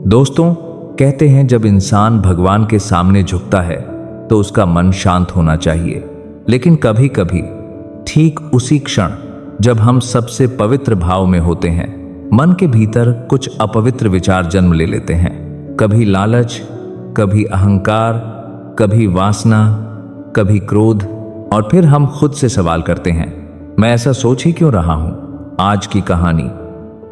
दोस्तों, कहते हैं जब इंसान भगवान के सामने झुकता है तो उसका मन शांत होना चाहिए। लेकिन कभी कभी ठीक उसी क्षण जब हम सबसे पवित्र भाव में होते हैं, मन के भीतर कुछ अपवित्र विचार जन्म ले लेते हैं। कभी लालच, कभी अहंकार, कभी वासना, कभी क्रोध, और फिर हम खुद से सवाल करते हैं, मैं ऐसा सोच ही क्यों रहा हूं। आज की कहानी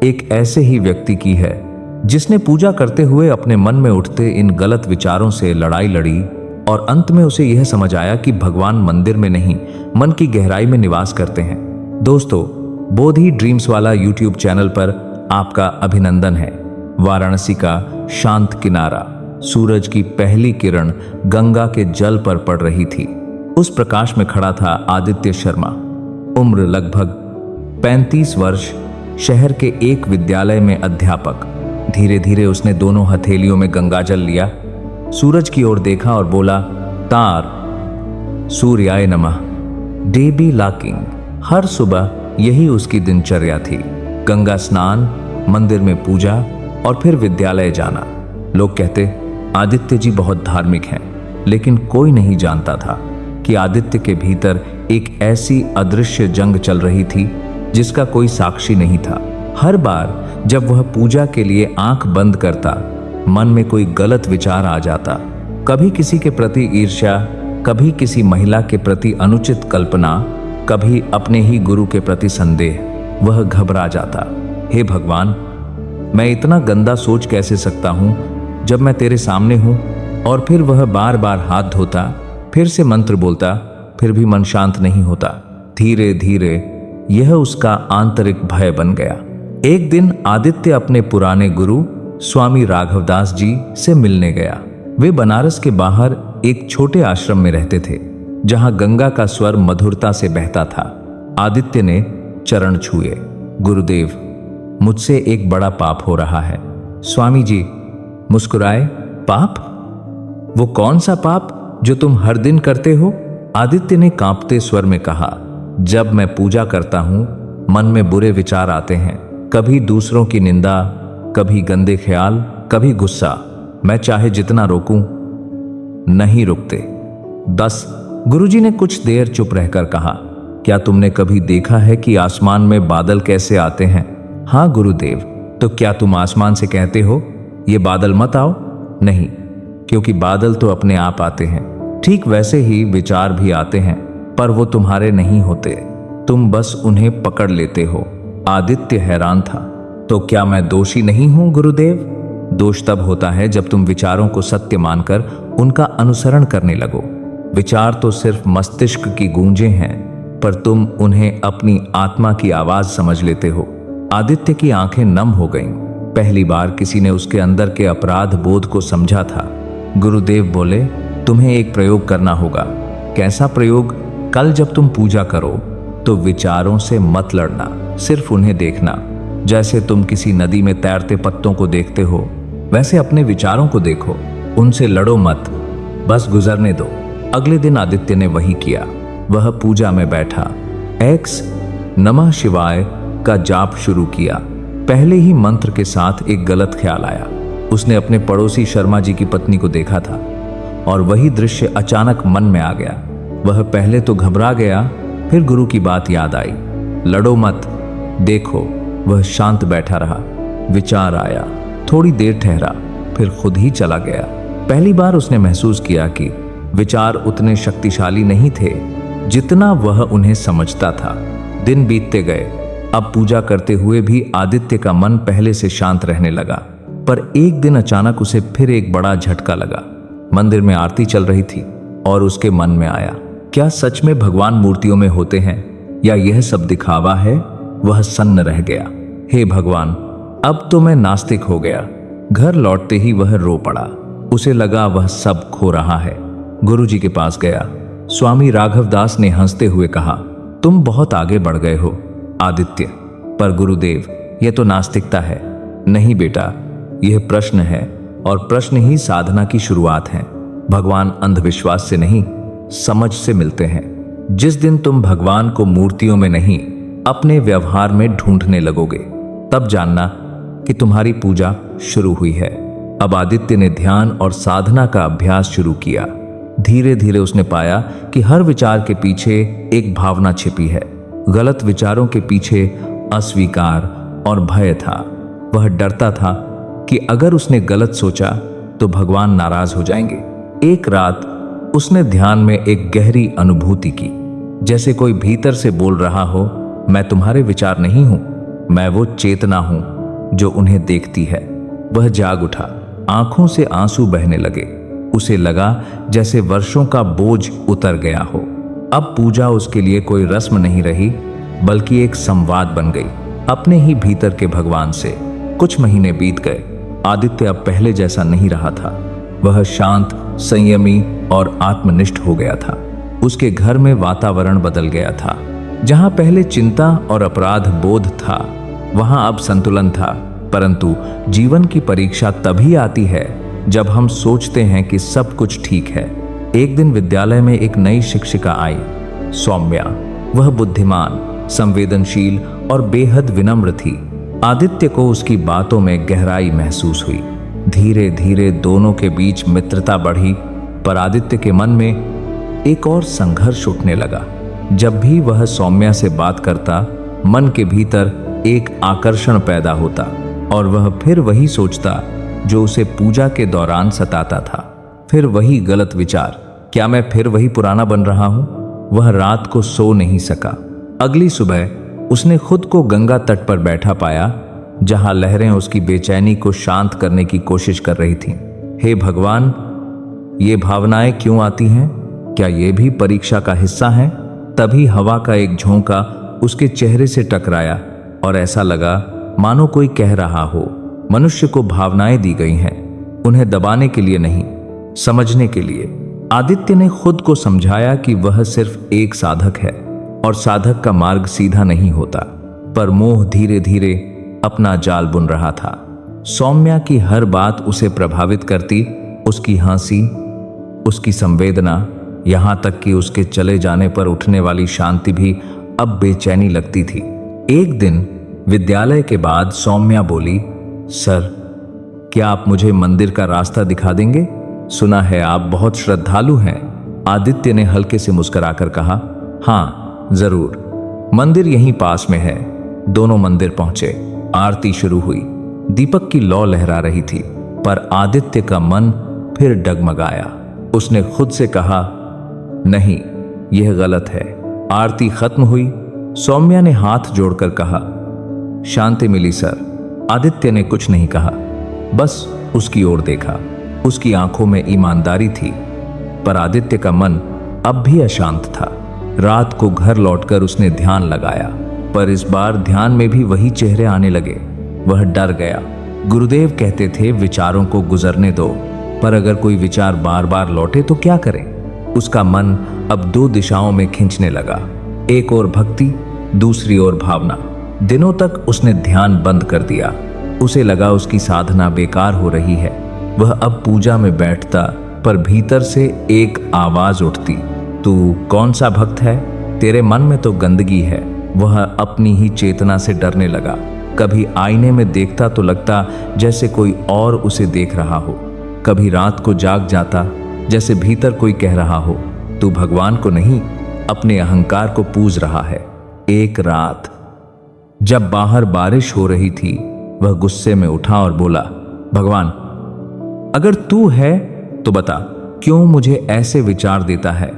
एक ऐसे ही व्यक्ति की है जिसने पूजा करते हुए अपने मन में उठते इन गलत विचारों से लड़ाई लड़ी और अंत में उसे यह समझ आया कि भगवान मंदिर में नहीं, मन की गहराई में निवास करते हैं। दोस्तों, बोधि ड्रीम्स वाला यूट्यूब चैनल पर आपका अभिनंदन है। वाराणसी का शांत किनारा, सूरज की पहली किरण गंगा के जल पर पड़ रही थी। उस प्रकाश में खड़ा था आदित्य शर्मा, उम्र लगभग 35 वर्ष, शहर के एक विद्यालय में अध्यापक। धीरे धीरे उसने दोनों हथेलियों में गंगाजल लिया, सूरज की ओर देखा और बोला, तार सूर्याय नमः। Day B lacking. हर सुबह यही उसकी दिनचर्या थी। गंगा स्नान, मंदिर में पूजा और फिर विद्यालय जाना। लोग कहते आदित्य जी बहुत धार्मिक हैं, लेकिन कोई नहीं जानता था कि आदित्य के भीतर एक ऐसी अदृश्य जंग चल रही थी जिसका कोई साक्षी नहीं था। हर बार जब वह पूजा के लिए आंख बंद करता, मन में कोई गलत विचार आ जाता। कभी किसी के प्रति ईर्ष्या, कभी किसी महिला के प्रति अनुचित कल्पना, कभी अपने ही गुरु के प्रति संदेह। वह घबरा जाता, हे भगवान, मैं इतना गंदा सोच कैसे सकता हूं जब मैं तेरे सामने हूं। और फिर वह बार बार हाथ धोता, फिर से मंत्र बोलता, फिर भी मन शांत नहीं होता। धीरे धीरे यह उसका आंतरिक भय बन गया। एक दिन आदित्य अपने पुराने गुरु स्वामी राघवदास जी से मिलने गया। वे बनारस के बाहर एक छोटे आश्रम में रहते थे, जहां गंगा का स्वर मधुरता से बहता था। आदित्य ने चरण छुए, गुरुदेव, मुझसे एक बड़ा पाप हो रहा है। स्वामी जी मुस्कुराए, पाप? वो कौन सा पाप जो तुम हर दिन करते हो? आदित्य ने कांपते स्वर में कहा, जब मैं पूजा करता हूं, मन में बुरे विचार आते हैं। कभी दूसरों की निंदा, कभी गंदे ख्याल, कभी गुस्सा। मैं चाहे जितना रोकूं, नहीं रुकते। 10। गुरुजी ने कुछ देर चुप रहकर कहा, क्या तुमने कभी देखा है कि आसमान में बादल कैसे आते हैं? हाँ गुरुदेव। तो क्या तुम आसमान से कहते हो, ये बादल मत आओ? नहीं, क्योंकि बादल तो अपने आप आते हैं। ठीक वैसे ही विचार भी आते हैं, पर वो तुम्हारे नहीं होते, तुम बस उन्हें पकड़ लेते हो। आदित्य हैरान था, तो क्या मैं दोषी नहीं हूं गुरुदेव? दोष तब होता है जब तुम विचारों को सत्य मानकर उनका अनुसरण करने लगो। विचार तो सिर्फ मस्तिष्क की गूंजें हैं, पर तुम उन्हें अपनी आत्मा की आवाज समझ लेते हो। आदित्य की आंखें नम हो गईं। पहली बार किसी ने उसके अंदर के अपराध बोध को समझा था। गुरुदेव बोले, तुम्हें एक प्रयोग करना होगा। कैसा प्रयोग? कल जब तुम पूजा करो तो विचारों से मत लड़ना, सिर्फ उन्हें देखना। जैसे तुम किसी नदी में तैरते पत्तों को देखते हो, वैसे अपने विचारों को देखो, उनसे लड़ो मत, बस गुजरने दो। अगले दिन आदित्य ने वही किया। वह पूजा में बैठा, एक्स नमः शिवाय का जाप शुरू किया। पहले ही मंत्र के साथ एक गलत ख्याल आया। उसने अपने पड़ोसी शर्मा जी की पत्नी को देखा था और वही दृश्य अचानक मन में आ गया। वह पहले तो घबरा गया, फिर गुरु की बात याद आई, लड़ो मत, देखो। वह शांत बैठा रहा। विचार आया, थोड़ी देर ठहरा, फिर खुद ही चला गया। पहली बार उसने महसूस किया कि विचार उतने शक्तिशाली नहीं थे जितना वह उन्हें समझता था। दिन बीतते गए। अब पूजा करते हुए भी आदित्य का मन पहले से शांत रहने लगा, पर एक दिन अचानक उसे फिर एक बड़ा झटका लगा। मंदिर में आरती चल रही थी और उसके मन में आया, क्या सच में भगवान मूर्तियों में होते हैं या यह सब दिखावा है? वह सन्न रह गया। हे भगवान, अब तो मैं नास्तिक हो गया। घर लौटते ही वह रो पड़ा। उसे लगा वह सब खो रहा है। गुरुजी के पास गया। स्वामी राघवदास ने हंसते हुए कहा, तुम बहुत आगे बढ़ गए हो आदित्य। पर गुरुदेव, यह तो नास्तिकता है। नहीं बेटा, यह प्रश्न है, और प्रश्न ही साधना की शुरुआत है। भगवान अंधविश्वास से नहीं, समझ से मिलते हैं। जिस दिन तुम भगवान को मूर्तियों में नहीं, अपने व्यवहार में ढूंढने लगोगे, तब जानना कि तुम्हारी पूजा शुरू हुई है। अब आदित्य ने ध्यान और साधना का अभ्यास शुरू किया। धीरे धीरे उसने पाया कि हर विचार के पीछे एक भावना छिपी है। गलत विचारों के पीछे अस्वीकार और भय था। वह डरता था कि अगर उसने गलत सोचा तो भगवान नाराज हो जाएंगे। एक रात उसने ध्यान में एक गहरी अनुभूति की, जैसे कोई भीतर से बोल रहा हो, मैं तुम्हारे विचार नहीं हूं, मैं वो चेतना हूं जो उन्हें देखती है। वह जाग उठा, आंखों से आंसू बहने लगे। उसे लगा जैसे वर्षों का बोझ उतर गया हो। अब पूजा उसके लिए कोई रस्म नहीं रही, बल्कि एक संवाद बन गई अपने ही भीतर के भगवान से। कुछ महीने बीत गए। आदित्य अब पहले जैसा नहीं रहा था। वह शांत, संयमी और आत्मनिष्ठ हो गया था। उसके घर में वातावरण बदल गया था। जहां पहले चिंता और अपराध बोध था, वहां अब संतुलन था। परंतु जीवन की परीक्षा तभी आती है जब हम सोचते हैं कि सब कुछ ठीक है। एक दिन विद्यालय में एक नई शिक्षिका आई, सौम्या। वह बुद्धिमान, संवेदनशील और बेहद विनम्र थी। आदित्य को उसकी बातों में गहराई महसूस हुई। धीरे धीरे दोनों के बीच मित्रता बढ़ी, पर आदित्य के मन में एक और संघर्ष उठने लगा। जब भी वह सौम्या से बात करता, मन के भीतर एक आकर्षण पैदा होता और वह फिर वही सोचता जो उसे पूजा के दौरान सताता था। फिर वही गलत विचार, क्या मैं फिर वही पुराना बन रहा हूं? वह रात को सो नहीं सका। अगली सुबह उसने खुद को गंगा तट पर बैठा पाया, जहां लहरें उसकी बेचैनी को शांत करने की कोशिश कर रही थीं। हे भगवान, ये भावनाएं क्यों आती हैं? क्या ये भी परीक्षा का हिस्सा हैं? तभी हवा का एक झोंका उसके चेहरे से टकराया और ऐसा लगा मानो कोई कह रहा हो, मनुष्य को भावनाएं दी गई हैं, उन्हें दबाने के लिए नहीं, समझने के लिए। आदित्य ने खुद को समझाया कि वह सिर्फ एक साधक है और साधक का मार्ग सीधा नहीं होता। पर मोह धीरे धीरे अपना जाल बुन रहा था। सौम्या की हर बात उसे प्रभावित करती, उसकी हंसी, उसकी संवेदना, यहां तक कि उसके चले जाने पर उठने वाली शांति भी अब बेचैनी लगती थी। एक दिन विद्यालय के बाद सौम्या बोली, सर, क्या आप मुझे मंदिर का रास्ता दिखा देंगे? सुना है आप बहुत श्रद्धालु हैं। आदित्य ने हल्के से मुस्कुराकर कहा, हाँ जरूर, मंदिर यहीं पास में है। दोनों मंदिर पहुंचे। आरती शुरू हुई। दीपक की लौ लहरा रही थी, पर आदित्य का मन फिर डगमगाया। उसने खुद से कहा, नहीं, यह गलत है। आरती खत्म हुई। सौम्या ने हाथ जोड़कर कहा, शांति मिली सर। आदित्य ने कुछ नहीं कहा, बस उसकी ओर देखा। उसकी आंखों में ईमानदारी थी, पर आदित्य का मन अब भी अशांत था। रात को घर लौटकर उसने ध्यान लगाया, पर इस बार ध्यान में भी वही चेहरे आने लगे। वह डर गया। गुरुदेव कहते थे विचारों को गुजरने दो, पर अगर कोई विचार बार बार लौटे तो क्या करें? उसका मन अब दो दिशाओं में खींचने लगा, एक ओर भक्ति, दूसरी ओर भावना। दिनों तक उसने ध्यान बंद कर दिया। उसे लगा उसकी साधना बेकार हो रही है। वह अब पूजा में बैठता, पर भीतर से एक आवाज उठती, तू कौन सा भक्त है? तेरे मन में तो गंदगी है। वह अपनी ही चेतना से डरने लगा। कभी आईने में देखता तो लगता जैसे कोई और उसे देख रहा हो। कभी रात को जाग जाता, जैसे भीतर कोई कह रहा हो, तू भगवान को नहीं, अपने अहंकार को पूज रहा है। एक रात जब बाहर बारिश हो रही थी, वह गुस्से में उठा और बोला, भगवान, अगर तू है तो बता, क्यों मुझे ऐसे विचार देता है?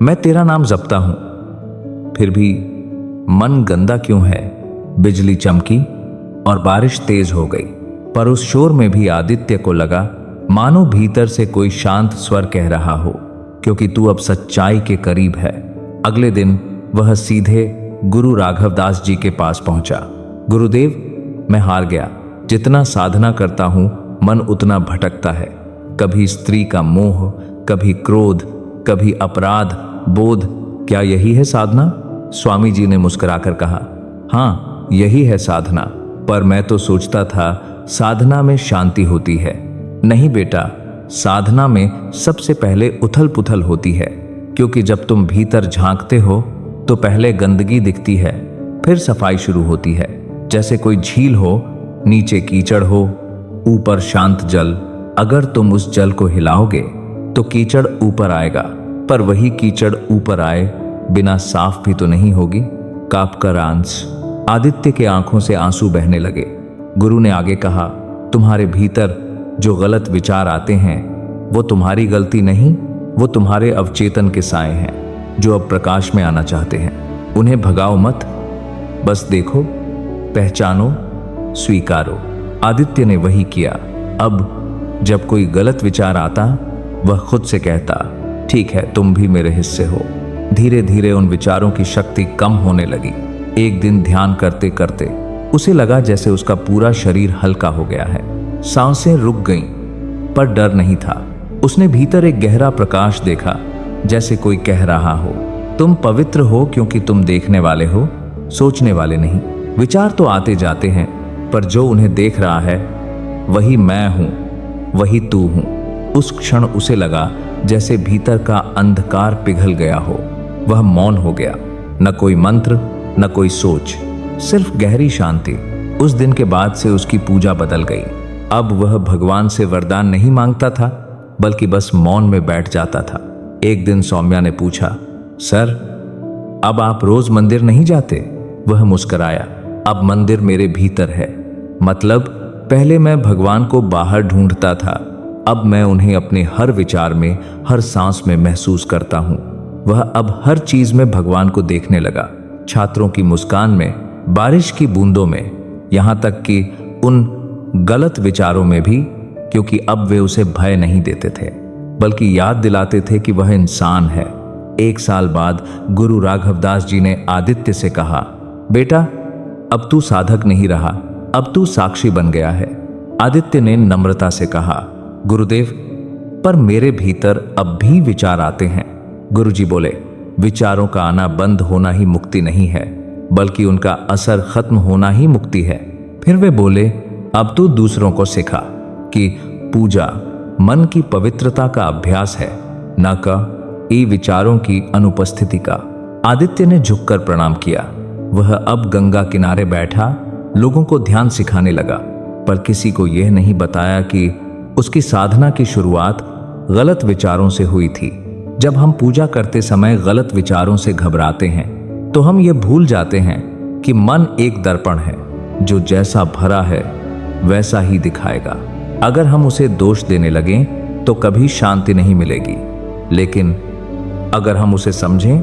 मैं तेरा नाम जपता हूं, फिर भी मन गंदा क्यों है? बिजली चमकी और बारिश तेज हो गई, पर उस शोर में भी आदित्य को लगा मानो भीतर से कोई शांत स्वर कह रहा हो, क्योंकि तू अब सच्चाई के करीब है। अगले दिन वह सीधे गुरु राघवदास जी के पास पहुंचा। गुरुदेव, मैं हार गया। जितना साधना करता हूं, मन उतना भटकता है। कभी स्त्री का मोह, कभी क्रोध, कभी अपराध बोध। क्या यही है साधना? स्वामी जी ने मुस्कुराकर कहा, हाँ, यही है साधना। पर मैं तो सोचता था साधना में शांति होती है। नहीं बेटा, साधना में सबसे पहले उथल पुथल होती है, क्योंकि जब तुम भीतर झांकते हो तो पहले गंदगी दिखती है, फिर सफाई शुरू होती है। जैसे कोई झील हो, नीचे कीचड़ हो, ऊपर शांत जल। अगर तुम उस जल को हिलाओगे तो कीचड़ ऊपर आएगा, पर वही कीचड़ ऊपर आए बिना साफ भी तो नहीं होगी। कांपकर आंस। आदित्य के आंखों से आंसू बहने लगे। गुरु ने आगे कहा, तुम्हारे भीतर जो गलत विचार आते हैं वो तुम्हारी गलती नहीं, वो तुम्हारे अवचेतन के साए हैं जो अब प्रकाश में आना चाहते हैं। उन्हें भगाओ मत, बस देखो, पहचानो, स्वीकारो। आदित्य ने वही किया। अब जब कोई गलत विचार आता वह खुद से कहता, ठीक है, तुम भी मेरे हिस्से हो। धीरे धीरे उन विचारों की शक्ति कम होने लगी। एक दिन ध्यान करते करते उसे लगा जैसे उसका पूरा शरीर हल्का हो गया है। सांसें रुक गईं, पर डर नहीं था। उसने भीतर एक गहरा प्रकाश देखा, जैसे कोई कह रहा हो, तुम पवित्र हो क्योंकि तुम देखने वाले हो, सोचने वाले नहीं। विचार तो आते जाते हैं, पर जो उन्हें देख रहा है वही मैं हूं, वही तू हूं। उस क्षण उसे लगा जैसे भीतर का अंधकार पिघल गया हो। वह मौन हो गया, न कोई मंत्र, न कोई सोच, सिर्फ गहरी शांति। उस दिन के बाद से उसकी पूजा बदल गई। अब वह भगवान से वरदान नहीं मांगता था, बल्कि बस मौन में बैठ जाता था। एक दिन सौम्या ने पूछा, सर, अब आप रोज मंदिर नहीं जाते? वह मुस्कुराया, अब मंदिर मेरे भीतर है। मतलब पहले मैं भगवान को बाहर ढूंढता था, अब मैं उन्हें अपने हर विचार में, हर सांस में महसूस करता हूं। वह अब हर चीज में भगवान को देखने लगा, छात्रों की मुस्कान में, बारिश की बूंदों में, यहां तक कि उन गलत विचारों में भी, क्योंकि अब वे उसे भय नहीं देते थे, बल्कि याद दिलाते थे कि वह इंसान है। 1 साल बाद गुरु राघवदास जी ने आदित्य से कहा, बेटा, अब तू साधक नहीं रहा, अब तू साक्षी बन गया है। आदित्य ने नम्रता से कहा, गुरुदेव, पर मेरे भीतर अब भी विचार आते हैं। गुरुजी बोले, विचारों का आना बंद होना ही मुक्ति नहीं है, बल्कि उनका असर खत्म होना ही मुक्ति है। फिर वे बोले, अब तू दूसरों को सिखा कि पूजा मन की पवित्रता का अभ्यास है, न कि विचारों की अनुपस्थिति का। आदित्य ने झुककर प्रणाम किया। वह अब गंगा किनारे बैठा लोगों को ध्यान सिखाने लगा, पर किसी को यह नहीं बताया कि उसकी साधना की शुरुआत गलत विचारों से हुई थी। जब हम पूजा करते समय गलत विचारों से घबराते हैं तो हम ये भूल जाते हैं कि मन एक दर्पण है, जो जैसा भरा है वैसा ही दिखाएगा। अगर हम उसे दोष देने लगें तो कभी शांति नहीं मिलेगी, लेकिन अगर हम उसे समझें,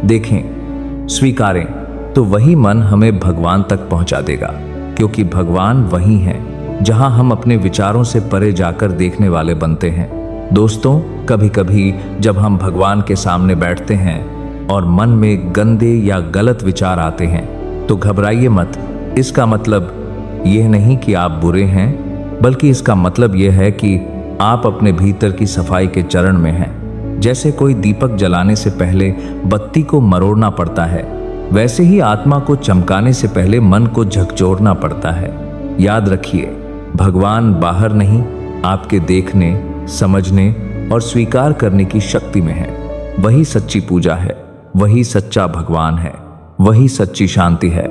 देखें, स्वीकारें, तो वही मन हमें भगवान तक पहुंचा देगा, क्योंकि भगवान वही है जहां हम अपने विचारों से परे जाकर देखने वाले बनते हैं। दोस्तों, कभी कभी जब हम भगवान के सामने बैठते हैं और मन में गंदे या गलत विचार आते हैं तो घबराइए मत। इसका मतलब यह नहीं कि आप बुरे हैं, बल्कि इसका मतलब यह है कि आप अपने भीतर की सफाई के चरण में हैं। जैसे कोई दीपक जलाने से पहले बत्ती को मरोड़ना पड़ता है, वैसे ही आत्मा को चमकाने से पहले मन को झकझोरना पड़ता है। याद रखिए, भगवान बाहर नहीं, आपके देखने, समझने और स्वीकार करने की शक्ति में है। वही सच्ची पूजा है, वही सच्चा भगवान है, वही सच्ची शांति है।